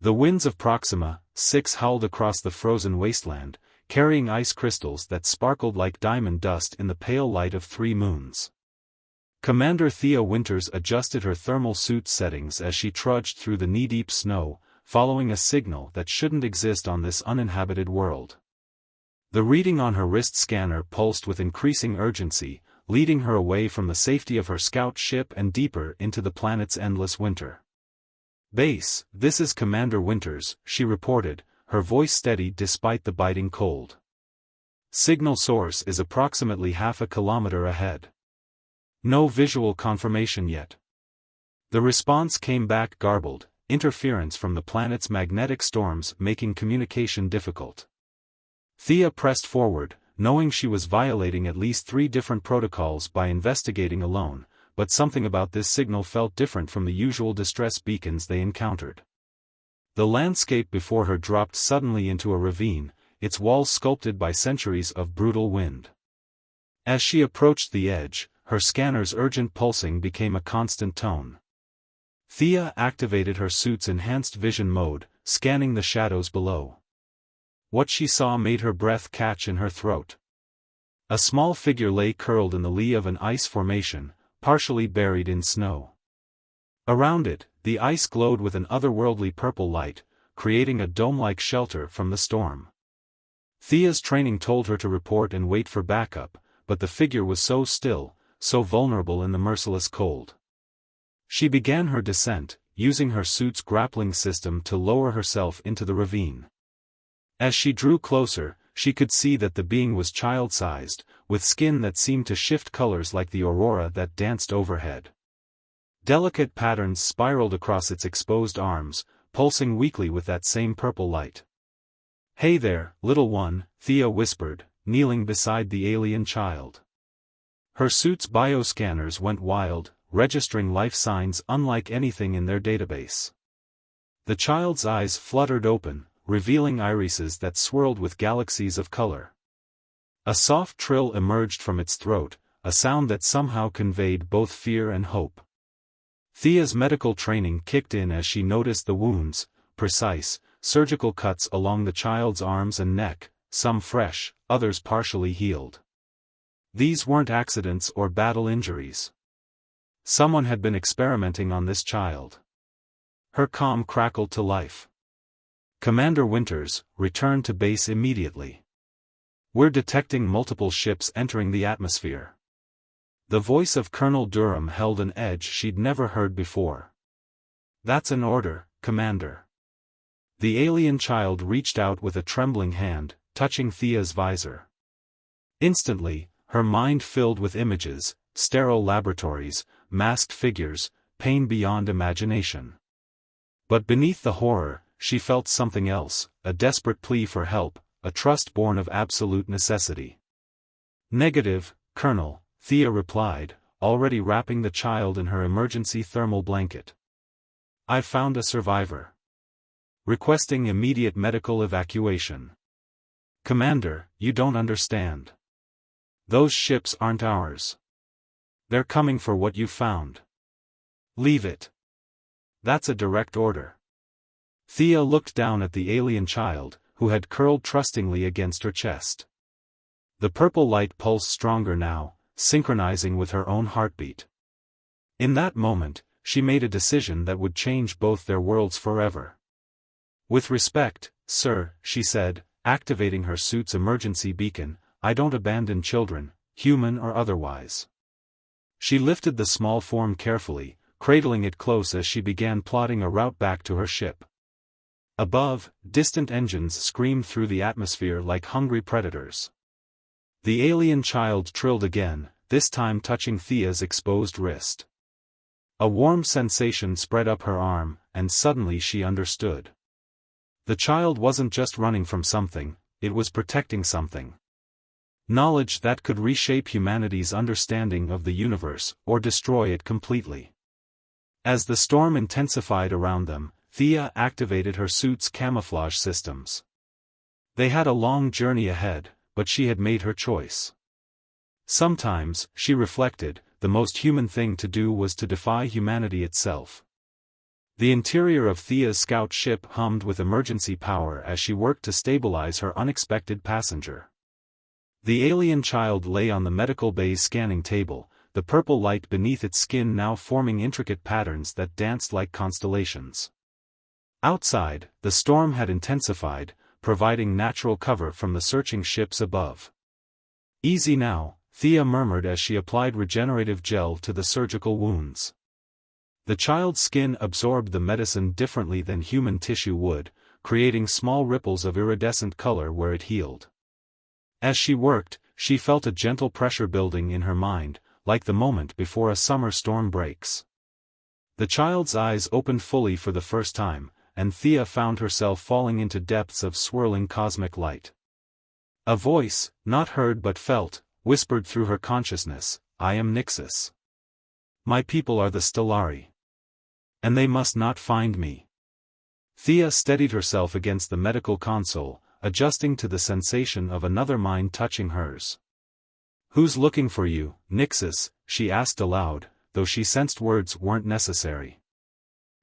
The winds of Proxima, 6 howled across the frozen wasteland, carrying ice crystals that sparkled like diamond dust in the pale light of 3 moons. Commander Thea Winters adjusted her thermal suit settings as she trudged through the knee-deep snow, following a signal that shouldn't exist on this uninhabited world. The reading on her wrist scanner pulsed with increasing urgency, leading her away from the safety of her scout ship and deeper into the planet's endless winter. "Base, this is Commander Winters," she reported, her voice steady despite the biting cold. "Signal source is approximately half a kilometer ahead. No visual confirmation yet." The response came back garbled, interference from the planet's magnetic storms making communication difficult. Thea pressed forward, knowing she was violating at least 3 different protocols by investigating alone, but something about this signal felt different from the usual distress beacons they encountered. The landscape before her dropped suddenly into a ravine, its walls sculpted by centuries of brutal wind. As she approached the edge, her scanner's urgent pulsing became a constant tone. Thea activated her suit's enhanced vision mode, scanning the shadows below. What she saw made her breath catch in her throat. A small figure lay curled in the lee of an ice formation, partially buried in snow. Around it, the ice glowed with an otherworldly purple light, creating a dome-like shelter from the storm. Thea's training told her to report and wait for backup, but the figure was so still, so vulnerable in the merciless cold. She began her descent, using her suit's grappling system to lower herself into the ravine. As she drew closer, she could see that the being was child-sized, with skin that seemed to shift colors like the aurora that danced overhead. Delicate patterns spiraled across its exposed arms, pulsing weakly with that same purple light. "Hey there, little one," Thea whispered, kneeling beside the alien child. Her suit's bioscanners went wild, registering life signs unlike anything in their database. The child's eyes fluttered open, revealing irises that swirled with galaxies of color. A soft trill emerged from its throat, a sound that somehow conveyed both fear and hope. Thea's medical training kicked in as she noticed the wounds, precise, surgical cuts along the child's arms and neck, some fresh, others partially healed. These weren't accidents or battle injuries. Someone had been experimenting on this child. Her comm crackled to life. "Commander Winters, return to base immediately. We're detecting multiple ships entering the atmosphere." The voice of Colonel Durham held an edge she'd never heard before. "That's an order, Commander." The alien child reached out with a trembling hand, touching Thea's visor. Instantly, her mind filled with images, sterile laboratories, masked figures, pain beyond imagination. But beneath the horror, she felt something else, a desperate plea for help, a trust born of absolute necessity. "Negative, Colonel," Thea replied, already wrapping the child in her emergency thermal blanket. "I've found a survivor. Requesting immediate medical evacuation." "Commander, you don't understand. Those ships aren't ours. They're coming for what you found. Leave it." "That's a direct order." Thea looked down at the alien child, who had curled trustingly against her chest. The purple light pulsed stronger now, synchronizing with her own heartbeat. In that moment, she made a decision that would change both their worlds forever. "With respect, sir," she said, activating her suit's emergency beacon, "I don't abandon children, human or otherwise." She lifted the small form carefully, cradling it close as she began plotting a route back to her ship. Above, distant engines screamed through the atmosphere like hungry predators. The alien child trilled again, this time touching Thea's exposed wrist. A warm sensation spread up her arm, and suddenly she understood. The child wasn't just running from something, it was protecting something. Knowledge that could reshape humanity's understanding of the universe, or destroy it completely. As the storm intensified around them, Thea activated her suit's camouflage systems. They had a long journey ahead, but she had made her choice. Sometimes, she reflected, the most human thing to do was to defy humanity itself. The interior of Thea's scout ship hummed with emergency power as she worked to stabilize her unexpected passenger. The alien child lay on the medical bay's scanning table, the purple light beneath its skin now forming intricate patterns that danced like constellations. Outside, the storm had intensified, providing natural cover from the searching ships above. "Easy now," Thea murmured as she applied regenerative gel to the surgical wounds. The child's skin absorbed the medicine differently than human tissue would, creating small ripples of iridescent color where it healed. As she worked, she felt a gentle pressure building in her mind, like the moment before a summer storm breaks. The child's eyes opened fully for the first time, and Thea found herself falling into depths of swirling cosmic light. A voice, not heard but felt, whispered through her consciousness, "I am Nixus. My people are the Stellari. And they must not find me." Thea steadied herself against the medical console, adjusting to the sensation of another mind touching hers. "Who's looking for you, Nixus?" she asked aloud, though she sensed words weren't necessary.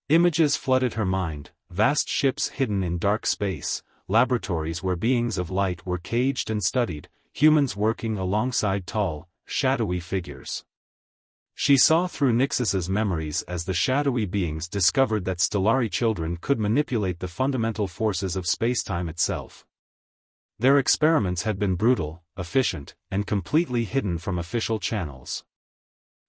Images flooded her mind, vast ships hidden in dark space, laboratories where beings of light were caged and studied, humans working alongside tall, shadowy figures. She saw through Nixus's memories as the shadowy beings discovered that Stellari children could manipulate the fundamental forces of spacetime itself. Their experiments had been brutal, efficient, and completely hidden from official channels.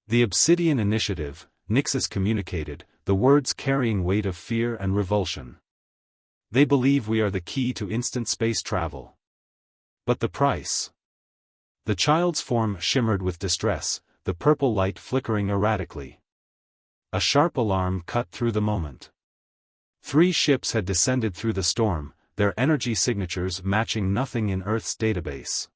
"The Obsidian Initiative," Nixus communicated, the words carrying weight of fear and revulsion. "They believe we are the key to instant space travel. But the price?" The child's form shimmered with distress, the purple light flickering erratically. A sharp alarm cut through the moment. 3 ships had descended through the storm, their energy signatures matching nothing in Earth's database.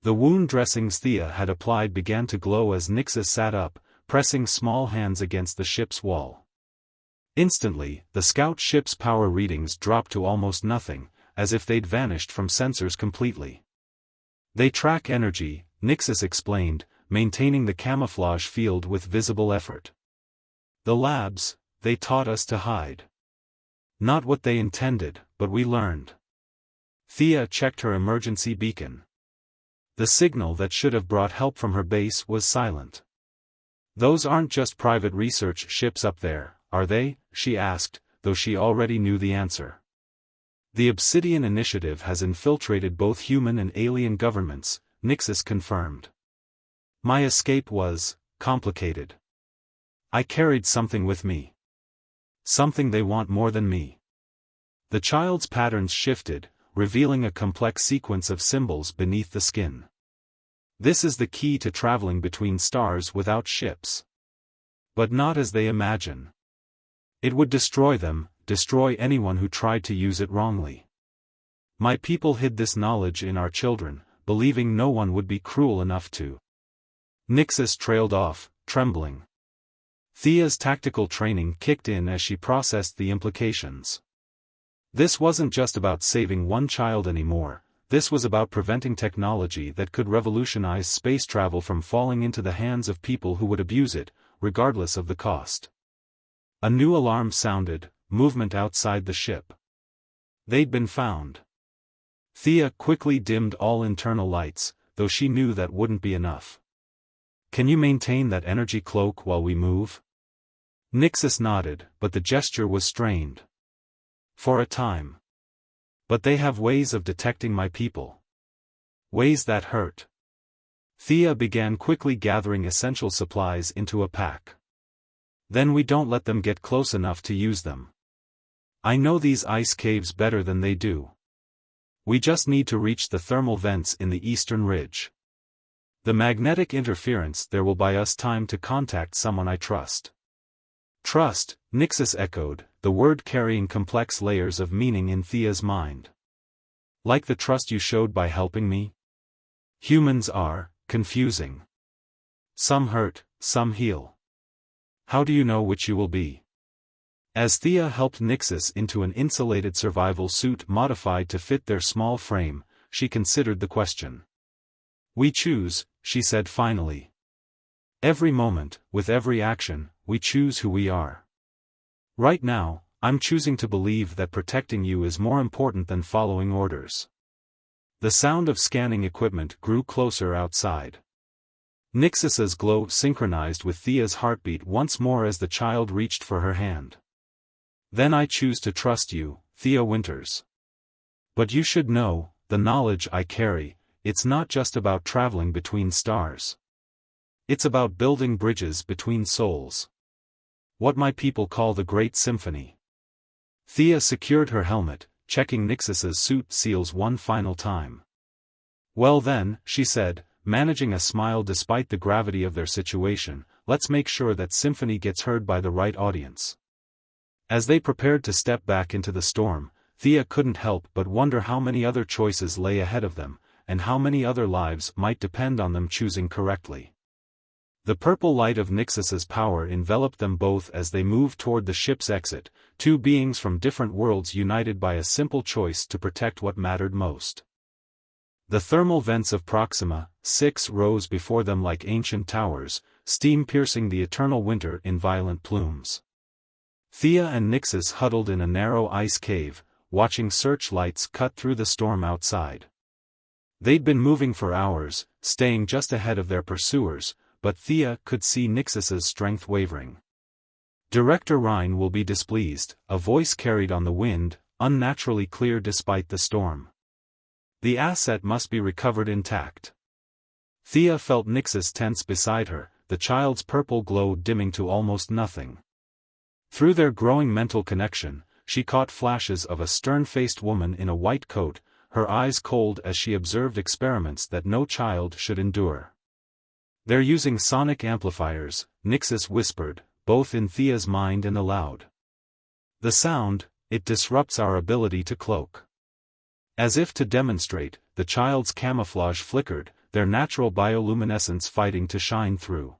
The wound dressings Thea had applied began to glow as Nixus sat up, pressing small hands against the ship's wall. Instantly, the scout ship's power readings dropped to almost nothing, as if they'd vanished from sensors completely. "They track energy," Nixus explained, maintaining the camouflage field with visible effort. "The labs, they taught us to hide. Not what they intended, but we learned." Thea checked her emergency beacon. The signal that should have brought help from her base was silent. "Those aren't just private research ships up there, are they?" she asked, though she already knew the answer. "The Obsidian Initiative has infiltrated both human and alien governments," Nixus confirmed. "My escape was complicated. I carried something with me. Something they want more than me." The child's patterns shifted, revealing a complex sequence of symbols beneath the skin. "This is the key to traveling between stars without ships. But not as they imagine. It would destroy them, destroy anyone who tried to use it wrongly. My people hid this knowledge in our children, believing no one would be cruel enough to." Nixus trailed off, trembling. Thea's tactical training kicked in as she processed the implications. This wasn't just about saving one child anymore, this was about preventing technology that could revolutionize space travel from falling into the hands of people who would abuse it, regardless of the cost. A new alarm sounded, movement outside the ship. They'd been found. Thea quickly dimmed all internal lights, though she knew that wouldn't be enough. "Can you maintain that energy cloak while we move?" Nixus nodded, but the gesture was strained. "For a time. But they have ways of detecting my people. Ways that hurt." Thea began quickly gathering essential supplies into a pack. "Then we don't let them get close enough to use them. I know these ice caves better than they do. We just need to reach the thermal vents in the eastern ridge. The magnetic interference there will buy us time to contact someone I trust." "Trust," Nixus echoed, the word carrying complex layers of meaning in Thea's mind. "Like the trust you showed by helping me?" "Humans are confusing. Some hurt, some heal. How do you know which you will be?" As Thea helped Nixus into an insulated survival suit modified to fit their small frame, she considered the question. "We choose," she said finally. "Every moment, with every action, we choose who we are. Right now, I'm choosing to believe that protecting you is more important than following orders. The sound of scanning equipment grew closer outside. Nixus's glow synchronized with Thea's heartbeat once more as the child reached for her hand. Then I choose to trust you, Thea Winters. But you should know, the knowledge I carry, it's not just about traveling between stars. It's about building bridges between souls. What my people call the Great Symphony. Thea secured her helmet, checking Nixus's suit seals one final time. Well then, she said, managing a smile despite the gravity of their situation, let's make sure that symphony gets heard by the right audience. As they prepared to step back into the storm, Thea couldn't help but wonder how many other choices lay ahead of them, and how many other lives might depend on them choosing correctly. The purple light of Nixus's power enveloped them both as they moved toward the ship's exit, two beings from different worlds united by a simple choice to protect what mattered most. The thermal vents of Proxima 6 rose before them like ancient towers, steam piercing the eternal winter in violent plumes. Thea and Nixus huddled in a narrow ice cave, watching searchlights cut through the storm outside. They'd been moving for hours, staying just ahead of their pursuers, but Thea could see Nixus's strength wavering. Director Rhine will be displeased, a voice carried on the wind, unnaturally clear despite the storm. The asset must be recovered intact. Thea felt Nixus tense beside her, the child's purple glow dimming to almost nothing. Through their growing mental connection, she caught flashes of a stern-faced woman in a white coat, her eyes cold as she observed experiments that no child should endure. They're using sonic amplifiers, Nixus whispered, both in Thea's mind and aloud. The sound, it disrupts our ability to cloak. As if to demonstrate, the child's camouflage flickered, their natural bioluminescence fighting to shine through.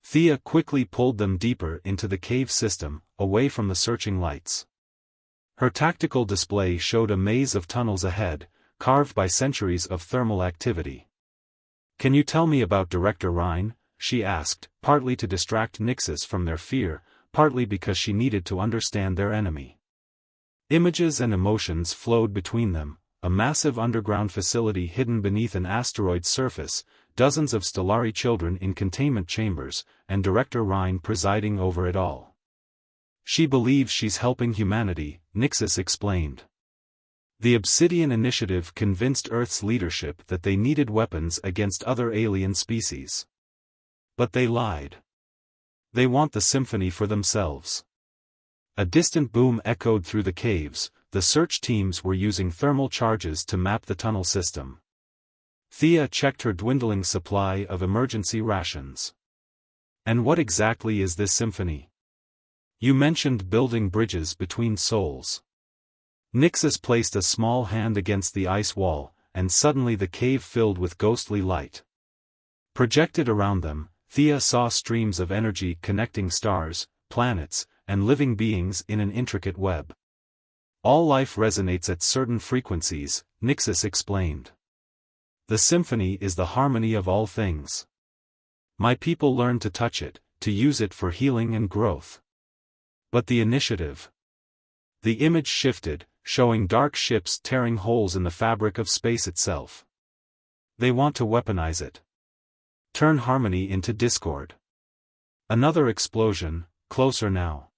Thea quickly pulled them deeper into the cave system, away from the searching lights. Her tactical display showed a maze of tunnels ahead, carved by centuries of thermal activity. Can you tell me about Director Rhine? She asked, partly to distract Nixus from their fear, partly because she needed to understand their enemy. Images and emotions flowed between them, a massive underground facility hidden beneath an asteroid's surface, dozens of Stellari children in containment chambers, and Director Rhine presiding over it all. She believes she's helping humanity, Nixus explained. The Obsidian Initiative convinced Earth's leadership that they needed weapons against other alien species. But they lied. They want the symphony for themselves. A distant boom echoed through the caves, the search teams were using thermal charges to map the tunnel system. Thea checked her dwindling supply of emergency rations. And what exactly is this symphony? You mentioned building bridges between souls. Nixus placed a small hand against the ice wall, and suddenly the cave filled with ghostly light. Projected around them, Thea saw streams of energy connecting stars, planets, and living beings in an intricate web. All life resonates at certain frequencies, Nixus explained. The symphony is the harmony of all things. My people learn to touch it, to use it for healing and growth. But the initiative. The image shifted, showing dark ships tearing holes in the fabric of space itself. They want to weaponize it. Turn harmony into discord. Another explosion, closer now.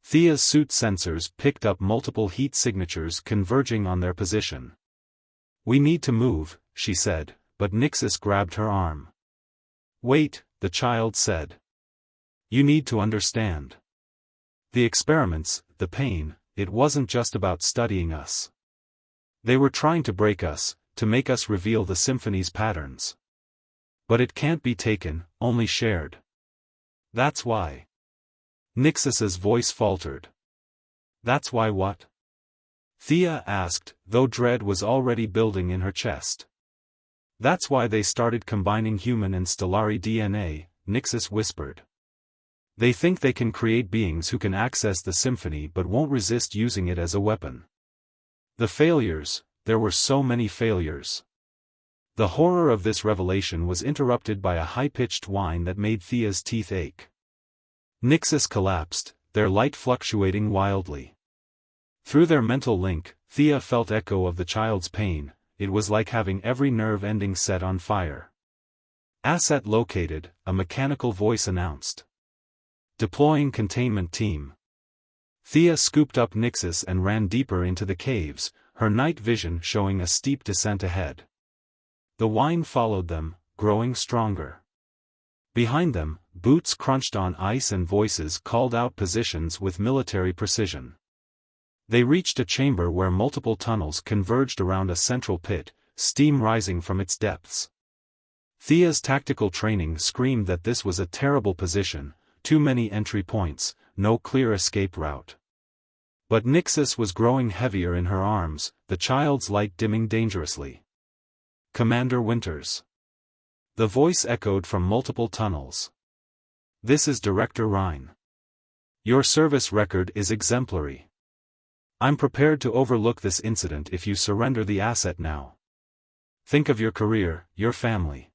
Thea's suit sensors picked up multiple heat signatures converging on their position. We need to move, she said, but Nixus grabbed her arm. Wait, the child said. You need to understand. The experiments, the pain, it wasn't just about studying us. They were trying to break us, to make us reveal the symphony's patterns. But it can't be taken, only shared. That's why. Nixus's voice faltered. That's why what? Thea asked, though dread was already building in her chest. That's why they started combining human and Stellari DNA, Nixus whispered. They think they can create beings who can access the symphony but won't resist using it as a weapon. The failures, there were so many failures. The horror of this revelation was interrupted by a high-pitched whine that made Thea's teeth ache. Nixus collapsed, their light fluctuating wildly. Through their mental link, Thea felt echo of the child's pain. It was like having every nerve ending set on fire. Asset located, a mechanical voice announced. Deploying containment team. Thea scooped up Nixus and ran deeper into the caves, her night vision showing a steep descent ahead. The whine followed them, growing stronger. Behind them, boots crunched on ice and voices called out positions with military precision. They reached a chamber where multiple tunnels converged around a central pit, steam rising from its depths. Thea's tactical training screamed that this was a terrible position, too many entry points, no clear escape route. But Nixus was growing heavier in her arms, the child's light dimming dangerously. Commander Winters. The voice echoed from multiple tunnels. This is Director Ryan. Your service record is exemplary. I'm prepared to overlook this incident if you surrender the asset now. Think of your career, your family.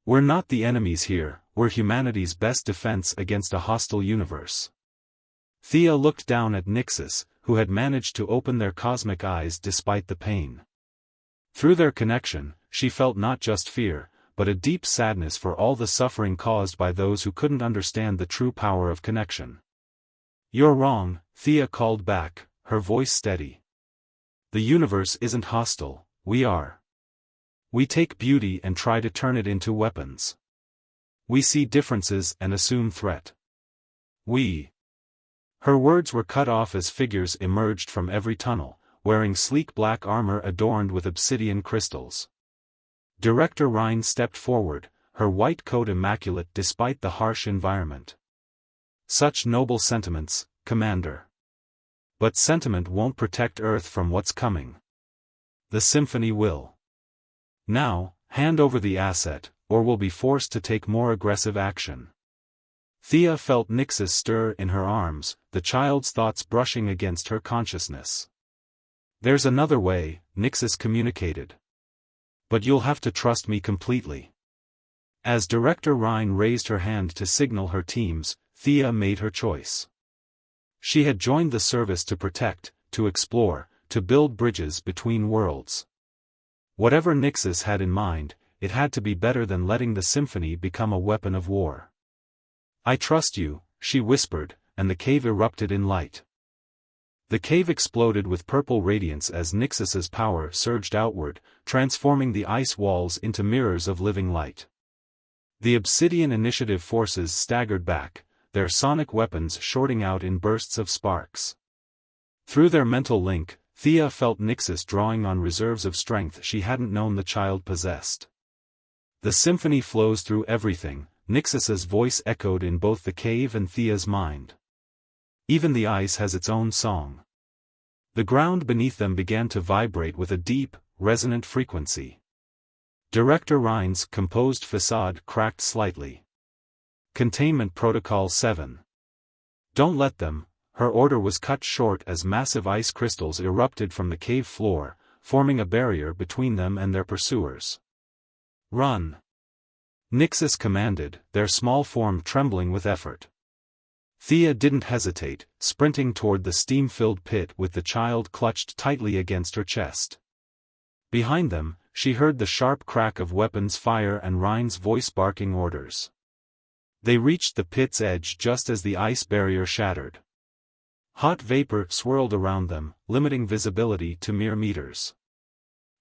We're not the enemies here, we're humanity's best defense against a hostile universe. Thea looked down at Nixus, who had managed to open their cosmic eyes despite the pain. Through their connection, she felt not just fear, but a deep sadness for all the suffering caused by those who couldn't understand the true power of connection. You're wrong, Thea called back, her voice steady. The universe isn't hostile, we are. We take beauty and try to turn it into weapons. We see differences and assume threat. Her words were cut off as figures emerged from every tunnel, wearing sleek black armor adorned with obsidian crystals. Director Ryan stepped forward, her white coat immaculate despite the harsh environment. Such noble sentiments, Commander. But sentiment won't protect Earth from what's coming. The symphony will. Now, hand over the asset, or we'll be forced to take more aggressive action. Thea felt Nixus stir in her arms, the child's thoughts brushing against her consciousness. There's another way, Nixus communicated. But you'll have to trust me completely. As Director Ryan raised her hand to signal her teams, Thea made her choice. She had joined the service to protect, to explore, to build bridges between worlds. Whatever Nixus had in mind, it had to be better than letting the symphony become a weapon of war. I trust you, she whispered, and the cave erupted in light. The cave exploded with purple radiance as Nixus's power surged outward, transforming the ice walls into mirrors of living light. The Obsidian Initiative forces staggered back, their sonic weapons shorting out in bursts of sparks. Through their mental link, Thea felt Nixus drawing on reserves of strength she hadn't known the child possessed. The symphony flows through everything, Nixus's voice echoed in both the cave and Thea's mind. Even the ice has its own song. The ground beneath them began to vibrate with a deep, resonant frequency. Director Ryan's composed facade cracked slightly. Containment Protocol 7. Don't let them. Her order was cut short as massive ice crystals erupted from the cave floor, forming a barrier between them and their pursuers. Run! Nixus commanded, their small form trembling with effort. Thea didn't hesitate, sprinting toward the steam-filled pit with the child clutched tightly against her chest. Behind them, she heard the sharp crack of weapons fire and Ryan's voice barking orders. They reached the pit's edge just as the ice barrier shattered. Hot vapor swirled around them, limiting visibility to mere meters.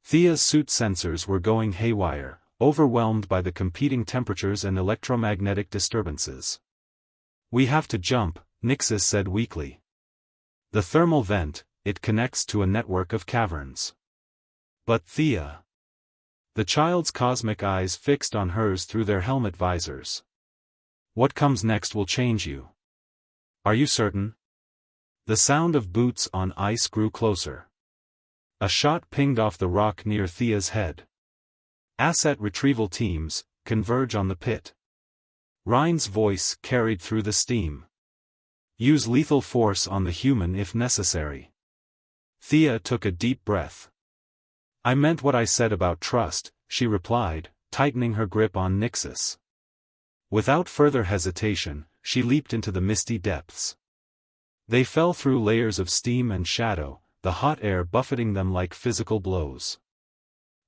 Thea's suit sensors were going haywire, overwhelmed by the competing temperatures and electromagnetic disturbances. We have to jump, Nixus said weakly. The thermal vent, it connects to a network of caverns. But Thea. The child's cosmic eyes fixed on hers through their helmet visors. What comes next will change you. Are you certain? The sound of boots on ice grew closer. A shot pinged off the rock near Thea's head. Asset retrieval teams, converge on the pit. Ryan's voice carried through the steam. Use lethal force on the human if necessary. Thea took a deep breath. I meant what I said about trust, she replied, tightening her grip on Nixus. Without further hesitation, she leaped into the misty depths. They fell through layers of steam and shadow, the hot air buffeting them like physical blows.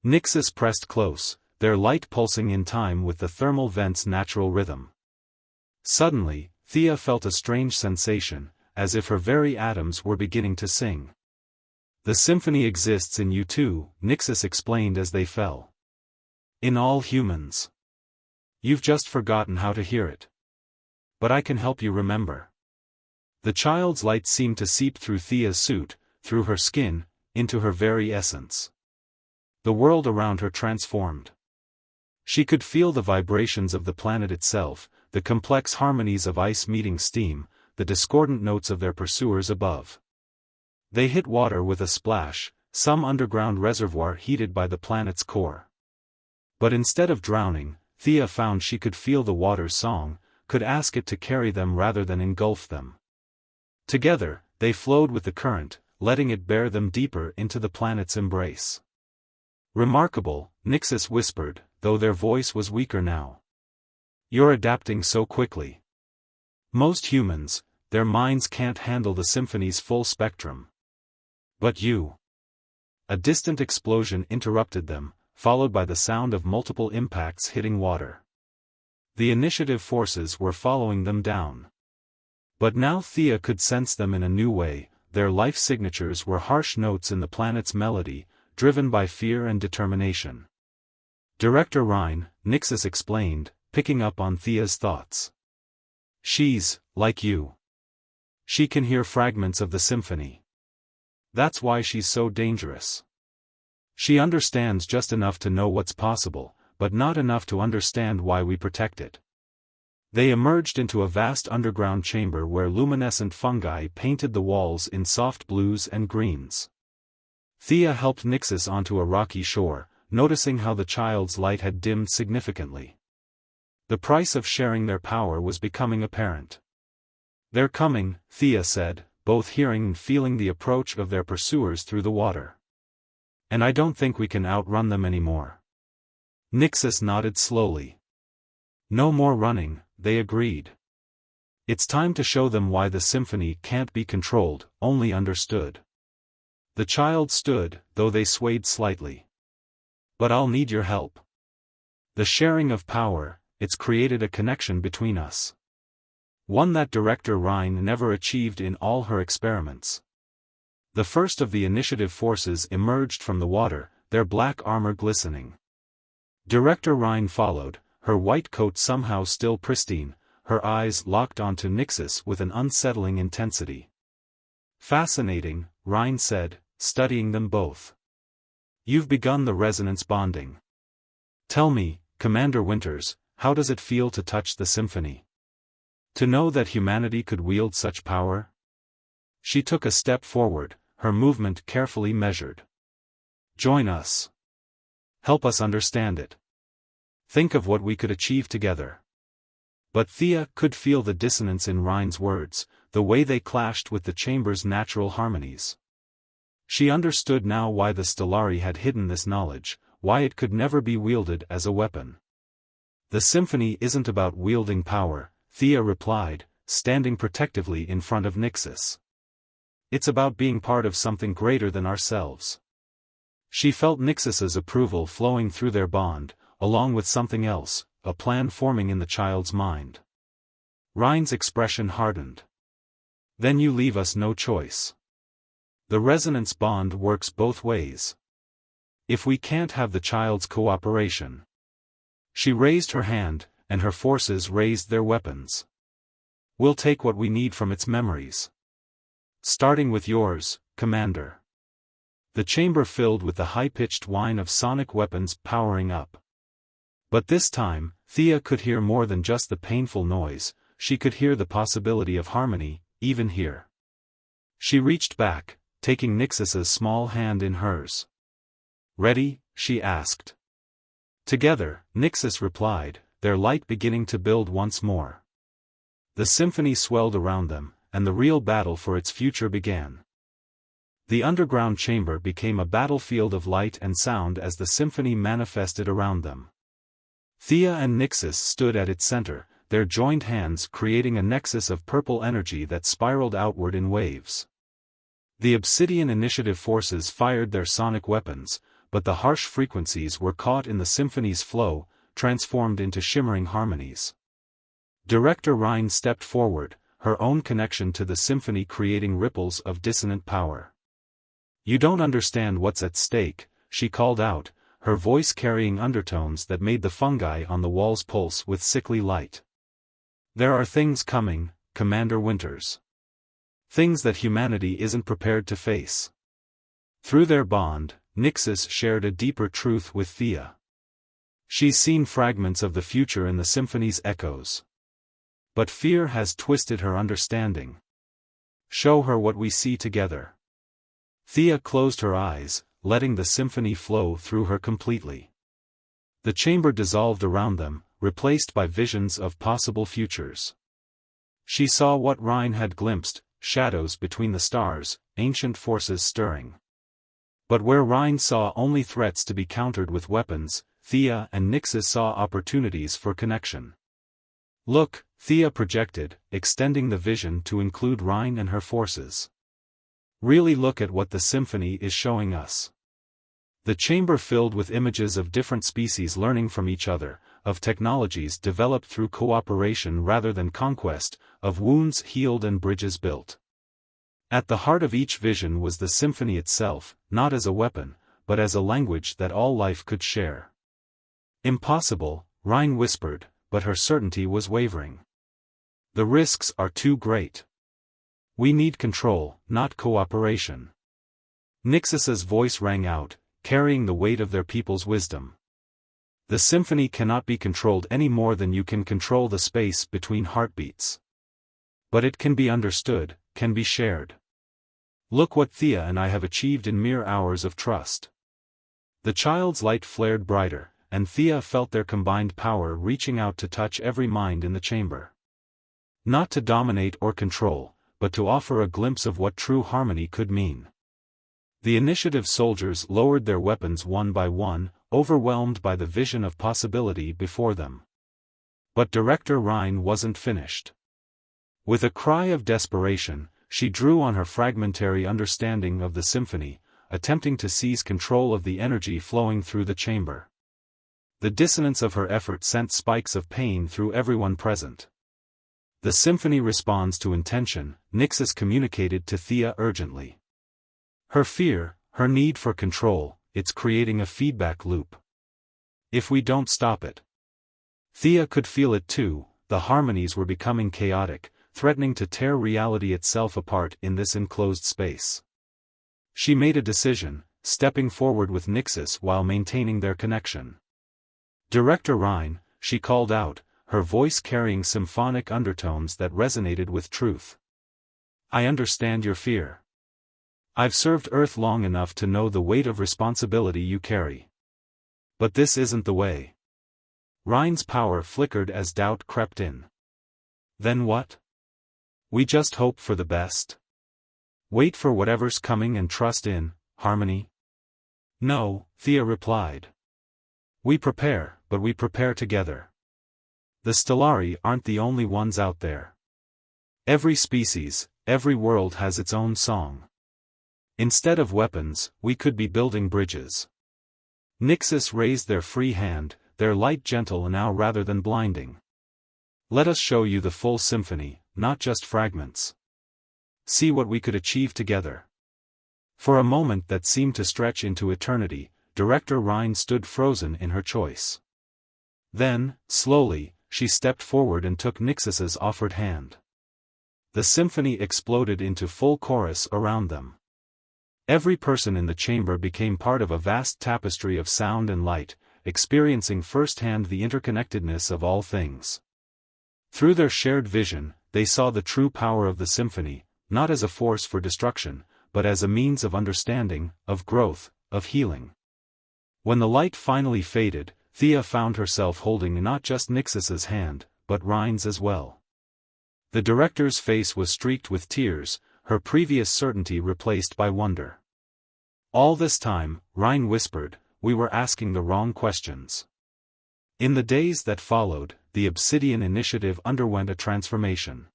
Nixus pressed close, their light pulsing in time with the thermal vent's natural rhythm. Suddenly, Thea felt a strange sensation, as if her very atoms were beginning to sing. "The symphony exists in you too," Nixus explained as they fell. "In all humans. You've just forgotten how to hear it. But I can help you remember." The child's light seemed to seep through Thea's suit, through her skin, into her very essence. The world around her transformed. She could feel the vibrations of the planet itself, the complex harmonies of ice meeting steam, the discordant notes of their pursuers above. They hit water with a splash, some underground reservoir heated by the planet's core. But instead of drowning, Thea found she could feel the water's song, could ask it to carry them rather than engulf them. Together, they flowed with the current, letting it bear them deeper into the planet's embrace. "Remarkable," Nixus whispered, though their voice was weaker now. "You're adapting so quickly. Most humans, their minds can't handle the symphony's full spectrum. But you." A distant explosion interrupted them, followed by the sound of multiple impacts hitting water. The initiative forces were following them down. But now Thea could sense them in a new way. Their life signatures were harsh notes in the planet's melody, driven by fear and determination. "Director Rhine," Nixus explained, picking up on Thea's thoughts. "She's, like you. She can hear fragments of the symphony. That's why she's so dangerous. She understands just enough to know what's possible, but not enough to understand why we protect it." They emerged into a vast underground chamber where luminescent fungi painted the walls in soft blues and greens. Thea helped Nixus onto a rocky shore, noticing how the child's light had dimmed significantly. The price of sharing their power was becoming apparent. "They're coming," Thea said, both hearing and feeling the approach of their pursuers through the water. "And I don't think we can outrun them anymore." Nixus nodded slowly. "No more running," they agreed. "It's time to show them why the symphony can't be controlled, only understood." The child stood, though they swayed slightly. "But I'll need your help. The sharing of power, it's created a connection between us. One that Director Rhine never achieved in all her experiments." The first of the initiative forces emerged from the water, their black armor glistening. Director Rhine followed, her white coat somehow still pristine, her eyes locked onto Nixus with an unsettling intensity. "Fascinating," Rhine said, studying them both. "You've begun the resonance bonding. Tell me, Commander Winters, how does it feel to touch the symphony? To know that humanity could wield such power?" She took a step forward, her movement carefully measured. "Join us. Help us understand it. Think of what we could achieve together." But Thea could feel the dissonance in Rhine's words, the way they clashed with the chamber's natural harmonies. She understood now why the Stellari had hidden this knowledge, why it could never be wielded as a weapon. "The symphony isn't about wielding power," Thea replied, standing protectively in front of Nixus. "It's about being part of something greater than ourselves." She felt Nixus's approval flowing through their bond, along with something else, a plan forming in the child's mind. Rhine's expression hardened. "Then you leave us no choice. The resonance bond works both ways. If we can't have the child's cooperation." She raised her hand, and her forces raised their weapons. "We'll take what we need from its memories. Starting with yours, Commander." The chamber filled with the high-pitched whine of sonic weapons powering up. But this time, Thea could hear more than just the painful noise, she could hear the possibility of harmony, even here. She reached back, taking Nixus's small hand in hers. "Ready?" she asked. Together, Nixus replied, their light beginning to build once more. The symphony swelled around them, and the real battle for its future began. The underground chamber became a battlefield of light and sound as the symphony manifested around them. Thea and Nixus stood at its center, their joined hands creating a nexus of purple energy that spiraled outward in waves. The Obsidian Initiative forces fired their sonic weapons, but the harsh frequencies were caught in the symphony's flow, transformed into shimmering harmonies. Director Rhine stepped forward, her own connection to the symphony creating ripples of dissonant power. "You don't understand what's at stake," she called out, her voice carrying undertones that made the fungi on the walls pulse with sickly light. "There are things coming, Commander Winters. Things that humanity isn't prepared to face." Through their bond, Nixis shared a deeper truth with Thea. She's seen fragments of the future in the symphony's echoes. But fear has twisted her understanding. "Show her what we see together." Thea closed her eyes, letting the symphony flow through her completely. The chamber dissolved around them, replaced by visions of possible futures. She saw what Rhine had glimpsed, shadows between the stars, ancient forces stirring. But where Rhine saw only threats to be countered with weapons, Thea and Nixis saw opportunities for connection. "Look," Thea projected, extending the vision to include Rhine and her forces. "Really look at what the symphony is showing us." The chamber filled with images of different species learning from each other, of technologies developed through cooperation rather than conquest, of wounds healed and bridges built. At the heart of each vision was the symphony itself, not as a weapon, but as a language that all life could share. "Impossible," Rhine whispered, but her certainty was wavering. "The risks are too great. We need control, not cooperation." Nixis's voice rang out, carrying the weight of their people's wisdom. "The symphony cannot be controlled any more than you can control the space between heartbeats. But it can be understood, can be shared. Look what Thea and I have achieved in mere hours of trust." The child's light flared brighter, and Thea felt their combined power reaching out to touch every mind in the chamber. Not to dominate or control, but to offer a glimpse of what true harmony could mean. The initiative soldiers lowered their weapons one by one, overwhelmed by the vision of possibility before them. But Director Rhine wasn't finished. With a cry of desperation, she drew on her fragmentary understanding of the symphony, attempting to seize control of the energy flowing through the chamber. The dissonance of her effort sent spikes of pain through everyone present. "The symphony responds to intention," Nixis communicated to Thea urgently. "Her fear, her need for control, it's creating a feedback loop. If we don't stop it." Thea could feel it too, the harmonies were becoming chaotic, threatening to tear reality itself apart in this enclosed space. She made a decision, stepping forward with Nixis while maintaining their connection. "Director Rhine," she called out, her voice carrying symphonic undertones that resonated with truth. "I understand your fear. I've served Earth long enough to know the weight of responsibility you carry. But this isn't the way." Rhine's power flickered as doubt crept in. "Then what? We just hope for the best? Wait for whatever's coming and trust in harmony?" "No," Thea replied. "We prepare, but we prepare together. The Stellari aren't the only ones out there. Every species, every world has its own song. Instead of weapons, we could be building bridges." Nixis raised their free hand, their light gentle now rather than blinding. "Let us show you the full symphony, not just fragments. See what we could achieve together." For a moment that seemed to stretch into eternity, Director Rhine stood frozen in her choice. Then, slowly, she stepped forward and took Nixis's offered hand. The symphony exploded into full chorus around them. Every person in the chamber became part of a vast tapestry of sound and light, experiencing firsthand the interconnectedness of all things. Through their shared vision, they saw the true power of the symphony, not as a force for destruction, but as a means of understanding, of growth, of healing. When the light finally faded, Thea found herself holding not just Nixis's hand, but Rhine's as well. The director's face was streaked with tears, her previous certainty replaced by wonder. "All this time," Rhine whispered, "we were asking the wrong questions." In the days that followed, the Obsidian Initiative underwent a transformation.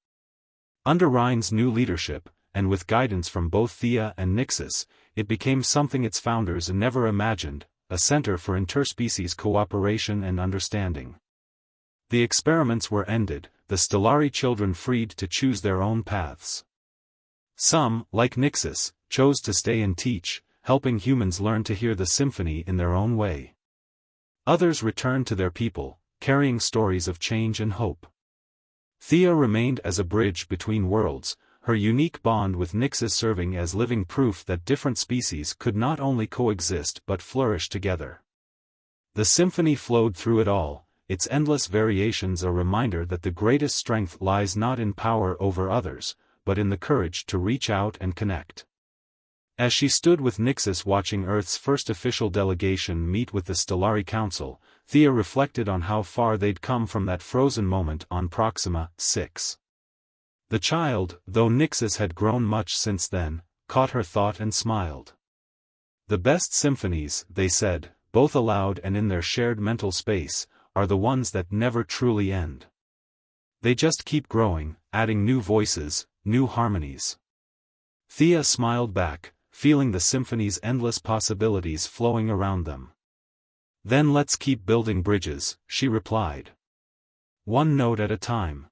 Under Rhine's new leadership, and with guidance from both Thea and Nixis, it became something its founders never imagined, a center for interspecies cooperation and understanding. The experiments were ended, the Stellari children freed to choose their own paths. Some, like Nixis, chose to stay and teach, helping humans learn to hear the symphony in their own way. Others returned to their people, carrying stories of change and hope. Thea remained as a bridge between worlds, her unique bond with Nixis serving as living proof that different species could not only coexist but flourish together. The symphony flowed through it all, its endless variations a reminder that the greatest strength lies not in power over others, but in the courage to reach out and connect. As she stood with Nixis watching Earth's first official delegation meet with the Stellari Council, Thea reflected on how far they'd come from that frozen moment on Proxima 6. The child, though Nixis had grown much since then, caught her thought and smiled. The best symphonies, they said, both aloud and in their shared mental space, are the ones that never truly end. They just keep growing, adding new voices, new harmonies. Thea smiled back, feeling the symphony's endless possibilities flowing around them. Then let's keep building bridges, she replied. One note at a time.